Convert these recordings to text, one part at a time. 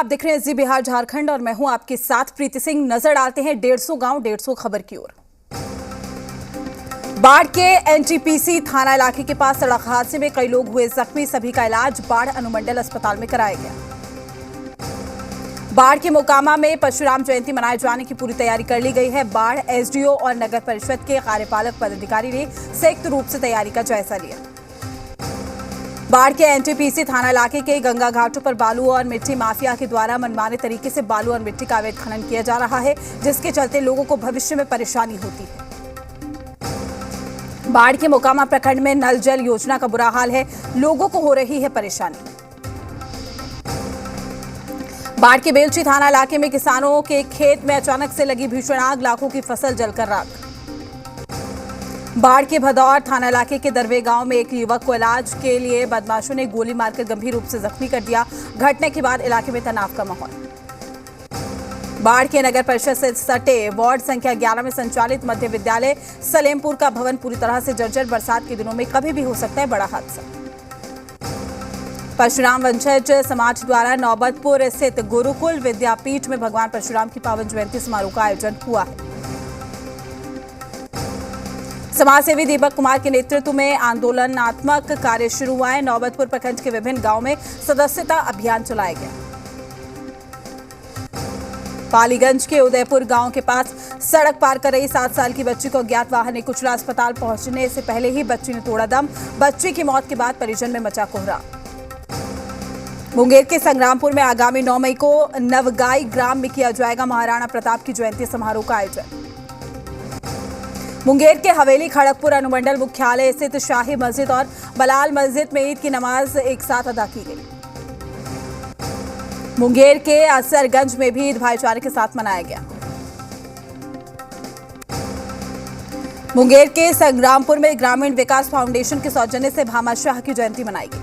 आप देख रहे हैं जी बिहार झारखंड और मैं हूं आपके साथ प्रीति सिंह। नजर डालते हैं 150 गांव 150 खबर की ओर। बाढ़ के एनटीपीसी थाना इलाके के पास सड़क हादसे में कई लोग हुए जख्मी। सभी का इलाज बाढ़ अनुमंडल अस्पताल में कराया गया। बाढ़ के मोकामा में परशुराम जयंती मनाए जाने की पूरी तैयारी कर ली गई है। बाढ़ एसडीओ और नगर परिषद के कार्यपालक पदाधिकारी ने संयुक्त रूप से तैयारी का जायजा लिया। बाढ़ के एनटीपीसी थाना इलाके के गंगा घाटों पर बालू और मिट्टी माफिया के द्वारा मनमाने तरीके से बालू और मिट्टी का अवैध खनन किया जा रहा है, जिसके चलते लोगों को भविष्य में परेशानी होती है। बाढ़ के मोकामा प्रखंड में नल जल योजना का बुरा हाल है, लोगों को हो रही है परेशानी। बाढ़ के बेलची थाना इलाके में किसानों के खेत में अचानक से लगी भीषण आग, लाखों की फसल जलकर राख। बाढ़ के भदौर थाना इलाके के दरवे गांव में एक युवक को इलाज के लिए बदमाशों ने गोली मारकर गंभीर रूप से जख्मी कर दिया। घटना के बाद इलाके में तनाव का माहौल। बाढ़ के नगर परिषद से सटे वार्ड संख्या 11 में संचालित मध्य विद्यालय सलेमपुर का भवन पूरी तरह से जर्जर। बरसात के दिनों में कभी भी हो सकता है बड़ा हादसा। परशुराम वंशज समाज द्वारा नौबतपुर स्थित गुरुकुल विद्यापीठ में भगवान परशुराम की पावन जयंती समारोह का आयोजन हुआ है। समाजसेवी दीपक कुमार के नेतृत्व में आंदोलनात्मक कार्य शुरू हुआ है। नौबतपुर प्रखंड के विभिन्न गांवों में सदस्यता अभियान चलाया गया। पालीगंज के उदयपुर गांव के पास सड़क पार कर रही 7 साल की बच्ची को अज्ञात वाहन ने कुचला। अस्पताल पहुंचने से पहले ही बच्ची ने तोड़ा दम। बच्ची की मौत के बाद परिजन में मचा कोहराम। मुंगेर के संग्रामपुर में आगामी 9 मई को नवगाई ग्राम में किया जाएगा महाराणा प्रताप की जयंती समारोह का आयोजन। मुंगेर के हवेली खड़गपुर अनुमंडल मुख्यालय स्थित शाही मस्जिद और बलाल मस्जिद में ईद की नमाज एक साथ अदा की गई। मुंगेर के असरगंज में भी ईद भाईचारे के साथ मनाया गया। मुंगेर के संग्रामपुर में ग्रामीण विकास फाउंडेशन के सौजन्य से भामा शाह की जयंती मनाई गई।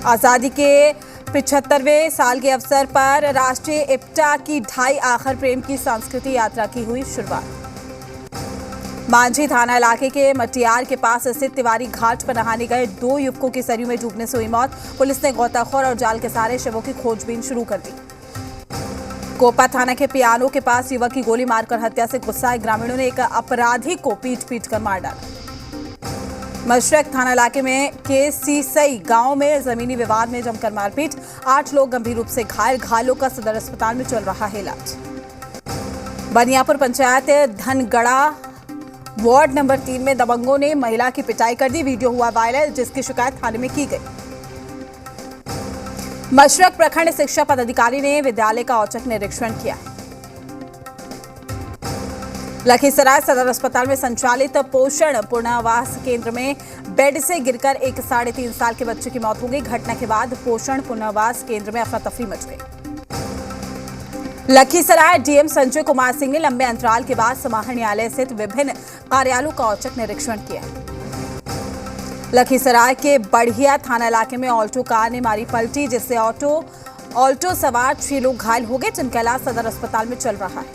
आजादी के 75वें साल के अवसर पर राष्ट्रीय इप्टा की 2.5 आखर प्रेम की सांस्कृतिक यात्रा की हुई शुरुआत। मांझी थाना इलाके के मटियार के पास स्थित तिवारी घाट पर नहाने गए 2 युवकों की सरयू में डूबने से हुई मौत। पुलिस ने गोताखोर और जाल के सहारे शवों की खोजबीन शुरू कर दी। कोपा थाना के पियानो के पास युवक की गोली मारकर हत्या से गुस्साए ग्रामीणों ने एक अपराधी को पीट कर मार डाला। मशरक थाना इलाके में केसीसई गांव में जमीनी विवाद में जमकर मारपीट। 8 लोग गंभीर रूप से घायल। घायलों का सदर अस्पताल में चल रहा है इलाज। बनियापुर पंचायत धनगढ़ा वार्ड नंबर 3 में दबंगों ने महिला की पिटाई कर दी। वीडियो हुआ वायरल, जिसकी शिकायत थाने में की गई। मशरक प्रखंड शिक्षा पदाधिकारी ने विद्यालय का औचक निरीक्षण किया। लखीसराय सदर अस्पताल में संचालित पोषण पुनर्वास केंद्र में बेड से गिरकर एक 3.5 साल के बच्चे की मौत हो गई। घटना के बाद पोषण पुनर्वास केंद्र में अफरा तफरी मच गई। लखीसराय डीएम संजय कुमार सिंह ने लंबे अंतराल के बाद समाहरण न्यायालय स्थित विभिन्न कार्यालयों का औचक निरीक्षण किया। लखीसराय के बढ़िया थाना इलाके में ऑल्टो कार ने मारी पलटी, जिससे ऑल्टो सवार 6 लोग घायल हो गए, जिनका इलाज सदर अस्पताल में चल रहा है।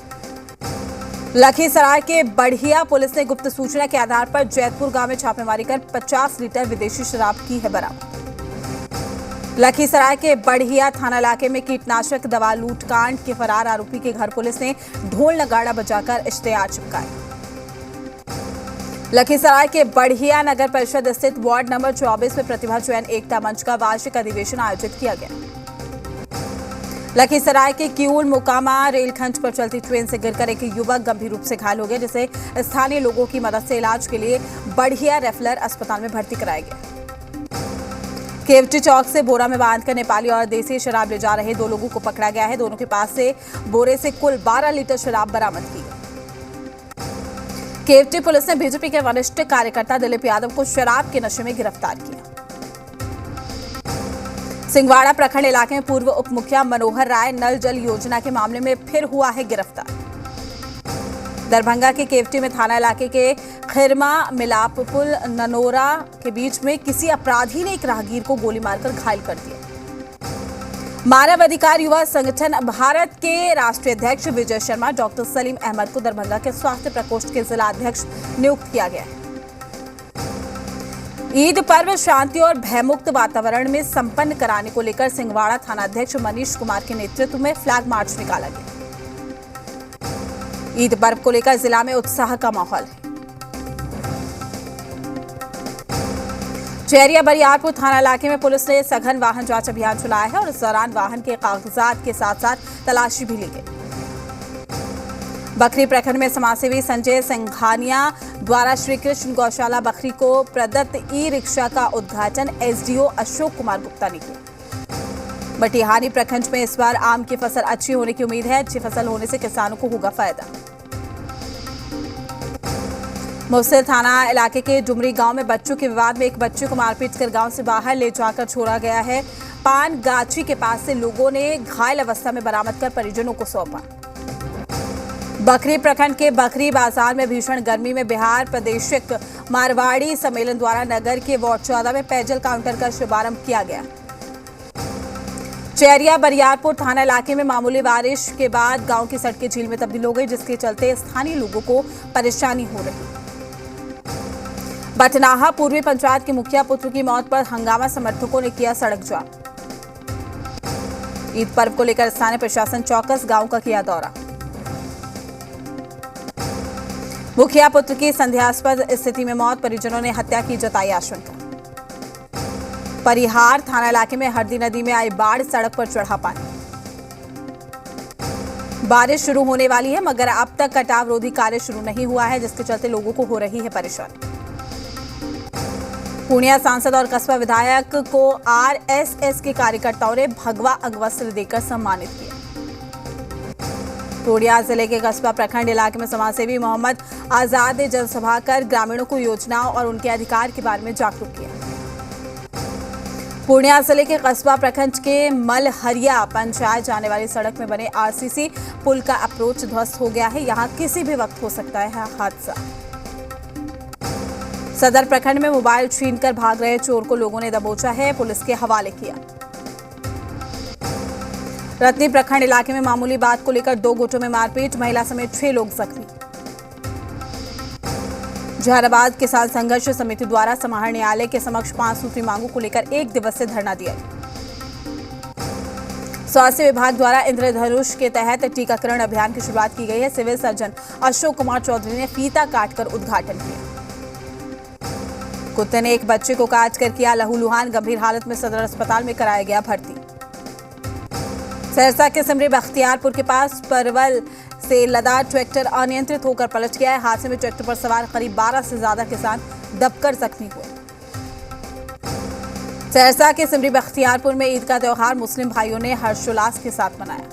लखीसराय के बढ़िया पुलिस ने गुप्त सूचना के आधार पर जैतपुर गांव में छापेमारी कर 50 लीटर विदेशी शराब की है बरामद। लखीसराय के बढ़िया थाना इलाके में कीटनाशक दवा लूटकांड के फरार आरोपी के घर पुलिस ने ढोल नगाड़ा बजाकर इश्तेहार चिपकाए। लखीसराय के बढ़िया नगर परिषद स्थित वार्ड नंबर 24 में प्रतिभा चयन एकता मंच का वार्षिक अधिवेशन आयोजित किया गया। लखीसराय के किऊल मोकामा रेलखंड पर चलती ट्रेन से गिरकर एक युवक गंभीर रूप से घायल हो गया, जिसे स्थानीय लोगों की मदद से इलाज के लिए बढ़िया रेफलर अस्पताल में भर्ती कराया गया। केवटी चौक से बोरा में बांधकर नेपाली और देसी शराब ले जा रहे 2 लोगों को पकड़ा गया है। दोनों के पास से बोरे से कुल 12 लीटर शराब बरामद की गई। केवटी पुलिस ने बीजेपी के वरिष्ठ कार्यकर्ता दिलीप यादव को शराब के नशे में गिरफ्तार किया। सिंगवाड़ा प्रखंड इलाके में पूर्व उप मुखिया मनोहर राय नल जल योजना के मामले में फिर हुआ है गिरफ्तार। दरभंगा के केवटी में थाना इलाके के खिरमा मिलापपुल ननोरा के बीच में किसी अपराधी ने एक राहगीर को गोली मारकर घायल कर दिया। मानव अधिकार युवा संगठन भारत के राष्ट्रीय अध्यक्ष विजय शर्मा डॉक्टर सलीम अहमद को दरभंगा के स्वास्थ्य प्रकोष्ठ के जिला अध्यक्ष नियुक्त किया गया है। ईद पर्व शांति और भयमुक्त वातावरण में संपन्न कराने को लेकर सिंहवाड़ा थानाध्यक्ष मनीष कुमार के नेतृत्व में फ्लैग मार्च निकाला गया। ईद पर्व को लेकर जिला में उत्साह का माहौल है। चेरिया बरियारपुर थाना इलाके में पुलिस ने सघन वाहन जांच अभियान चलाया है और इस दौरान वाहन के कागजात के साथ साथ तलाशी भी ली गई। बखरी प्रखंड में समाजसेवी संजय सिंघानिया द्वारा श्री कृष्ण गौशाला बखरी को प्रदत्त ई रिक्शा का उद्घाटन एसडीओ अशोक कुमार गुप्ता ने किया। बटिहानी प्रखंड में इस बार आम की फसल अच्छी होने की उम्मीद है। अच्छी फसल होने से किसानों को होगा फायदा। मुफस्सिल थाना इलाके के डुमरी गांव में बच्चों के विवाद में एक बच्चे को मारपीट कर गांव से बाहर ले जाकर छोड़ा गया है। पान गाछी के पास से लोगों ने घायल अवस्था में बरामद कर परिजनों को सौंपा। बखरी प्रखंड के बखरी बाजार में भीषण गर्मी में बिहार प्रादेशिक मारवाड़ी सम्मेलन द्वारा नगर के वार्ड 14 में पेयजल काउंटर का शुभारंभ किया गया। चेरिया बरियारपुर थाना इलाके में मामूली बारिश के बाद गांव की सड़कें झील में तब्दील हो गई, जिसके चलते स्थानीय लोगों को परेशानी हो रही। बटनाहा पूर्वी पंचायत के मुखिया पुत्र की मौत पर हंगामा समर्थकों ने किया सड़क जाम। ईद पर्व को लेकर स्थानीय प्रशासन चौकस, गांव का किया दौरा। मुखिया पुत्र की संदेहास्पद स्थिति में मौत, परिजनों ने हत्या की जताई आशंका। परिहार थाना इलाके में हरदी नदी में आई बाढ़, सड़क पर चढ़ा पानी। बारिश शुरू होने वाली है मगर अब तक कटाव रोधी कार्य शुरू नहीं हुआ है, जिसके चलते लोगों को हो रही है परेशानी। पूर्णिया सांसद और कस्बा विधायक को आरएसएस के कार्यकर्ताओं ने भगवा अंगवस्त्र देकर सम्मानित किया। पूर्णिया जिले के कस्बा प्रखंड इलाके में समाजसेवी मोहम्मद आजाद ने जनसभा कर ग्रामीणों को योजनाओं और उनके अधिकार के बारे में जागरूक किया। पूर्णिया जिले के कस्बा प्रखंड के मलहरिया पंचायत जाने वाली सड़क में बने आरसीसी पुल का अप्रोच ध्वस्त हो गया है। यहां किसी भी वक्त हो सकता है हादसा। सदर प्रखंड में मोबाइल छीनकर भाग रहे चोर को लोगों ने दबोचा है, पुलिस के हवाले किया। रत्नी प्रखंड इलाके में मामूली बात को लेकर 2 गुटों में मारपीट, महिला समेत 6 लोग जख्मी। जहानाबाद किसान संघर्ष समिति द्वारा समाहर न्यायालय के समक्ष 5 सूत्री मांगों को लेकर 1 दिवसीय धरना दिया। स्वास्थ्य विभाग द्वारा इंद्रधनुष के तहत टीकाकरण अभियान की शुरुआत की गई है। सिविल सर्जन अशोक कुमार चौधरी ने फीता काटकर उद्घाटन किया। कुत्ते ने एक बच्चे को काटकर किया लहूलुहान, गंभीर हालत में सदर अस्पताल में कराया गया भर्ती। सहरसा के सिमरी बख्तियारपुर के पास परवल से लदा ट्रैक्टर अनियंत्रित होकर पलट गया है। हादसे में ट्रैक्टर पर सवार करीब 12 से ज्यादा किसान दबकर जख्मी हुए। सहरसा के सिमरी बख्तियारपुर में ईद का त्योहार मुस्लिम भाइयों ने हर्षोल्लास के साथ मनाया।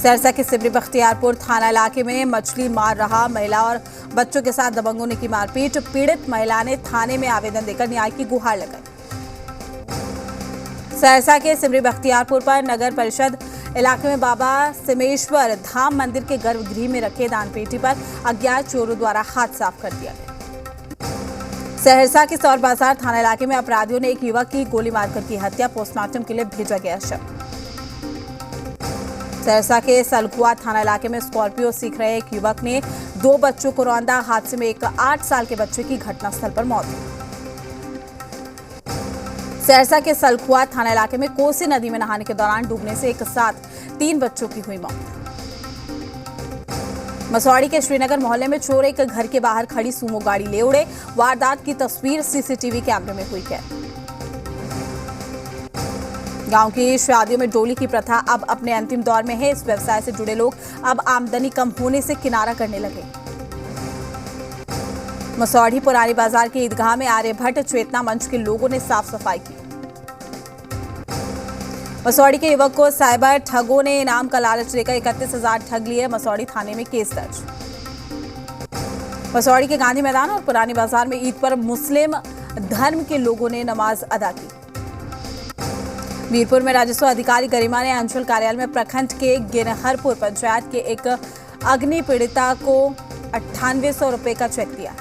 सहरसा के सिमरी बख्तियारपुर थाना इलाके में मछली मार रहा महिला और बच्चों के साथ दबंगों ने की मारपीट। पीड़ित महिला ने थाने में आवेदन देकर न्याय की गुहार लगाई। सहरसा के सिमरी बख्तियारपुर पर नगर परिषद इलाके में बाबा सिमेश्वर धाम मंदिर के गर्भगृह में रखे दानपेटी पर अज्ञात चोरों द्वारा हाथ साफ कर दिया गया। सहरसा के सौर बाजार थाना इलाके में अपराधियों ने एक युवक की गोली मारकर की हत्या, पोस्टमार्टम के लिए भेजा गया शव। सहरसा के सलखुआ थाना इलाके में स्कॉर्पियो सीख रहे एक युवक ने 2 बच्चों को रौंदा। हादसे में एक 8 साल के बच्चे की घटनास्थल पर मौत हुई। सहरसा के सलखुआ थाना इलाके में कोसी नदी में नहाने के दौरान डूबने से एक साथ 3 बच्चों की हुई मौत। मसौड़ी के श्रीनगर मोहल्ले में चोर एक घर के बाहर खड़ी सूमो गाड़ी ले उड़े। वारदात की तस्वीर सीसीटीवी कैमरे में हुई कैद। गांव की शादियों में डोली की प्रथा अब अपने अंतिम दौर में है। इस व्यवसाय से जुड़े लोग अब आमदनी कम होने से किनारा करने लगे। मसौड़ी पुरानी बाजार की ईदगाह में आर्यभट्ट चेतना मंच के लोगों ने साफ सफाई की। मसौड़ी के युवक को साइबर ठगों ने इनाम का लालच देकर 31,000 ठग लिए। मसौड़ी थाने में केस दर्ज। मसौड़ी के गांधी मैदान और पुरानी बाजार में ईद पर मुस्लिम धर्म के लोगों ने नमाज अदा की। वीरपुर में राजस्व अधिकारी गरिमा ने अंचल कार्यालय में प्रखंड के गिरहरपुर पंचायत के एक अग्नि पीड़िता को 9800 रुपए का चेक दिया।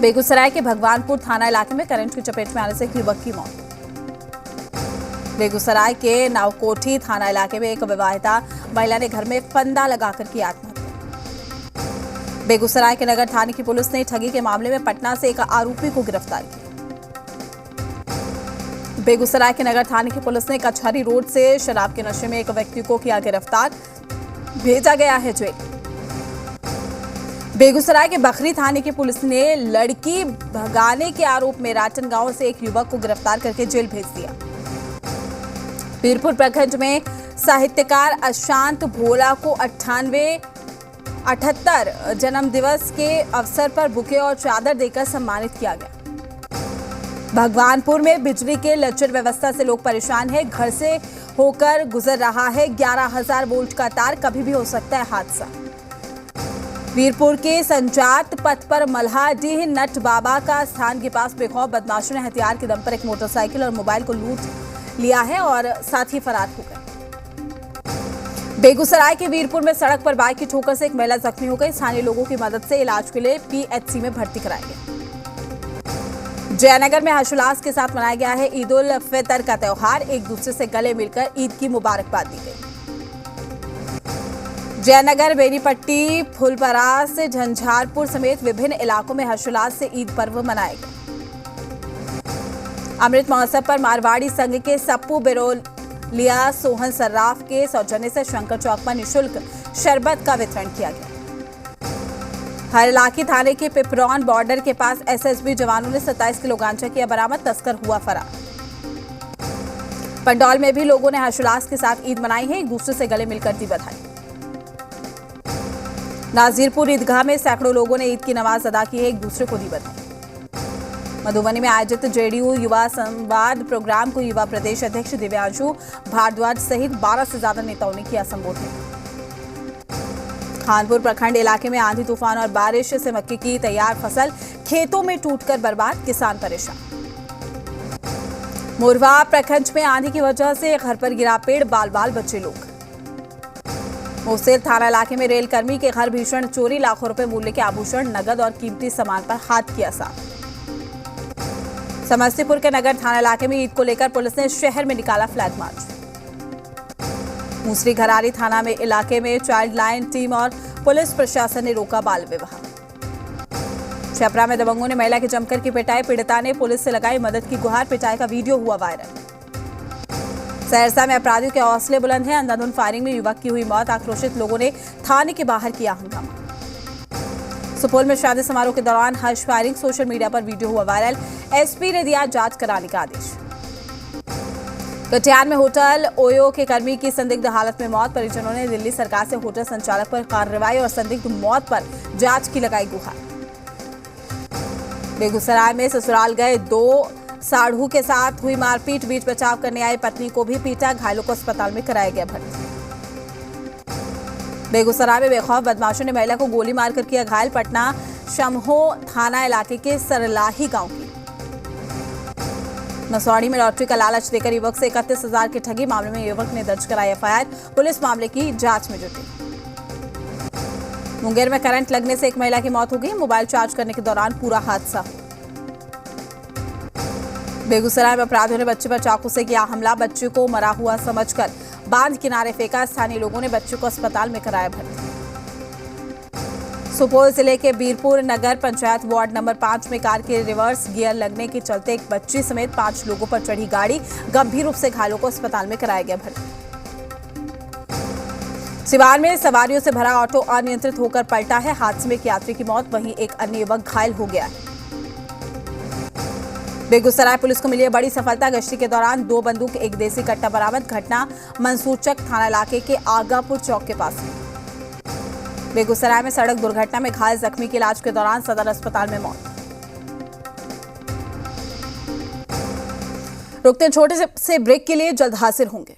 बेगूसराय के भगवानपुर थाना इलाके में करंट की चपेट में आने से एक युवक की मौत। बेगूसराय के नावकोठी थाना इलाके में एक विवाहिता महिला ने घर में फंदा लगाकर की आत्महत्या। बेगूसराय के नगर थाने की पुलिस ने ठगी के मामले में पटना से एक आरोपी को गिरफ्तार किया। बेगूसराय के नगर थाने की पुलिस ने कचहरी रोड से शराब के नशे में एक व्यक्ति को किया गिरफ्तार, भेजा गया है जेल। बेगूसराय के बखरी थाने की पुलिस ने लड़की भगाने के आरोप में राटन गांव से एक युवक को गिरफ्तार करके जेल भेज दिया। वीरपुर प्रखंड में साहित्यकार अशांत भोला को 78 जन्म दिवस के अवसर पर बुके और चादर देकर सम्मानित किया गया। भगवानपुर में बिजली के लचर व्यवस्था से लोग परेशान हैं। घर से होकर गुजर रहा है 11,000 वोल्ट का तार, कभी भी हो सकता है हादसा। वीरपुर के संजात पथ पर मल्हाडीह नट बाबा का स्थान के पास बेखौफ बदमाशों ने हथियार के दम पर एक मोटरसाइकिल और मोबाइल को लूट लिया है और साथ ही फरार हो गए। बेगूसराय के वीरपुर में सड़क पर बाइक की ठोकर से एक महिला जख्मी हो गई। स्थानीय लोगों की मदद से इलाज के लिए पीएचसी में भर्ती कराया गया। जयनगर में हर्षोल्लास के साथ मनाया गया है ईद उल फितर का त्योहार। एक दूसरे से गले मिलकर ईद की मुबारकबाद दी गई। जयनगर, बेनीपट्टी, फुलपरास, झंझारपुर समेत विभिन्न इलाकों में हर्षोल्लास से ईद पर्व मनाया गया। अमृत महोत्सव पर मारवाड़ी संघ के सप्पू बिरोलिया सोहन सर्राफ के सौजन्य से शंकर चौक पर निःशुल्क शरबत का वितरण किया गया। हरलाखी थाने के पिपरौन बॉर्डर के पास एसएसबी जवानों ने 27 किलो गांजा किया बरामद, तस्कर हुआ फरार। पंडौल में भी लोगों ने हर्षोल्लास के साथ ईद मनाई है, एक दूसरे से गले मिलकर दी बधाई। नाजीरपुर ईदगाह में सैकड़ों लोगों ने ईद की नमाज अदा की है, एक दूसरे को दी बधाई। मधुबनी में आयोजित जेडीयू युवा संवाद प्रोग्राम को युवा प्रदेश अध्यक्ष दिव्यांशु भारद्वाज सहित 12 से ज्यादा नेताओं ने किया संबोधित। खानपुर प्रखंड इलाके में आंधी तूफान और बारिश से मक्के की तैयार फसल खेतों में टूटकर बर्बाद, किसान परेशान। मोरवा प्रखंड में आंधी की वजह से घर पर गिरा पेड़, बाल बाल बचे लोग। मोसेर थाना इलाके में रेलकर्मी के घर भीषण चोरी, लाखों रुपए मूल्य के आभूषण, नगद और कीमती सामान पर हाथ किया साफ। समस्तीपुर के नगर थाना इलाके में ईद को लेकर पुलिस ने शहर में निकाला फ्लैग मार्च। मूसरी घरारी थाना में इलाके में चाइल्ड लाइन टीम और पुलिस प्रशासन ने रोका बाल विवाह। छपरा में दबंगों ने महिला की जमकर की पिटाई, पीड़िता ने पुलिस से लगाई मदद की गुहार, पिटाई का वीडियो हुआ वायरल। सहरसा में अपराधियों के हौसले बुलंद हैं, अंधाधुंध फायरिंग में युवक की हुई मौत, आक्रोशित लोगों ने थाने के बाहर किया हंगामा। सुपौल में शादी समारोह के दौरान हर्ष फायरिंग, सोशल मीडिया पर वीडियो हुआ वायरल, एसपी ने दिया जांच कराने का आदेश। कटिहार में होटल ओयो के कर्मी की संदिग्ध हालत में मौत, परिजनों ने दिल्ली सरकार से होटल संचालक पर कार्रवाई और संदिग्ध मौत पर जांच की लगाई गुहार। बेगूसराय में ससुराल गए 2 साढ़ू के साथ हुई मारपीट, बीच बचाव करने आई पत्नी को भी पीटा, घायलों को अस्पताल में कराया गया भर्ती। बेगूसराय में बेखौफ बदमाशों ने महिला को गोली मारकर किया घायल, पटना शमहो थाना इलाके के सरलाही गांव की। मसौड़ी में लॉटरी का लालच देकर युवक से 31,000 की ठगी, मामले में युवक ने दर्ज कराई एफआईआर, पुलिस मामले की जांच में जुटी। मुंगेर में करंट लगने से एक महिला की मौत हो गई, मोबाइल चार्ज करने के दौरान पूरा हादसा हुआ। बेगूसराय में अपराधियों ने बच्चे पर चाकू से किया हमला, बच्चे को मरा हुआ समझकर बांध किनारे फेंका, स्थानीय लोगों ने बच्चे को अस्पताल में कराया भर्ती। सुपौल जिले के बीरपुर नगर पंचायत वार्ड नंबर 5 में कार के रिवर्स गियर लगने के चलते एक बच्ची समेत 5 लोगों पर चढ़ी गाड़ी, गंभीर रूप से घायलों को अस्पताल में कराया गया भर्ती। सिवान में सवारियों से भरा ऑटो अनियंत्रित होकर पलटा है, हादसे में एक यात्री की मौत, वहीं एक अन्य युवक घायल हो गया है। बेगूसराय पुलिस को मिली है बड़ी सफलता, गश्ती के दौरान 2 बंदूक, 1 देसी कट्टा बरामद, घटना मंसूरचक थाना इलाके के आगापुर चौक के पास। बेगूसराय में सड़क दुर्घटना में घायल जख्मी के इलाज के दौरान सदर अस्पताल में मौत। रुकते छोटे से ब्रेक के लिए, जल्द हाजिर होंगे।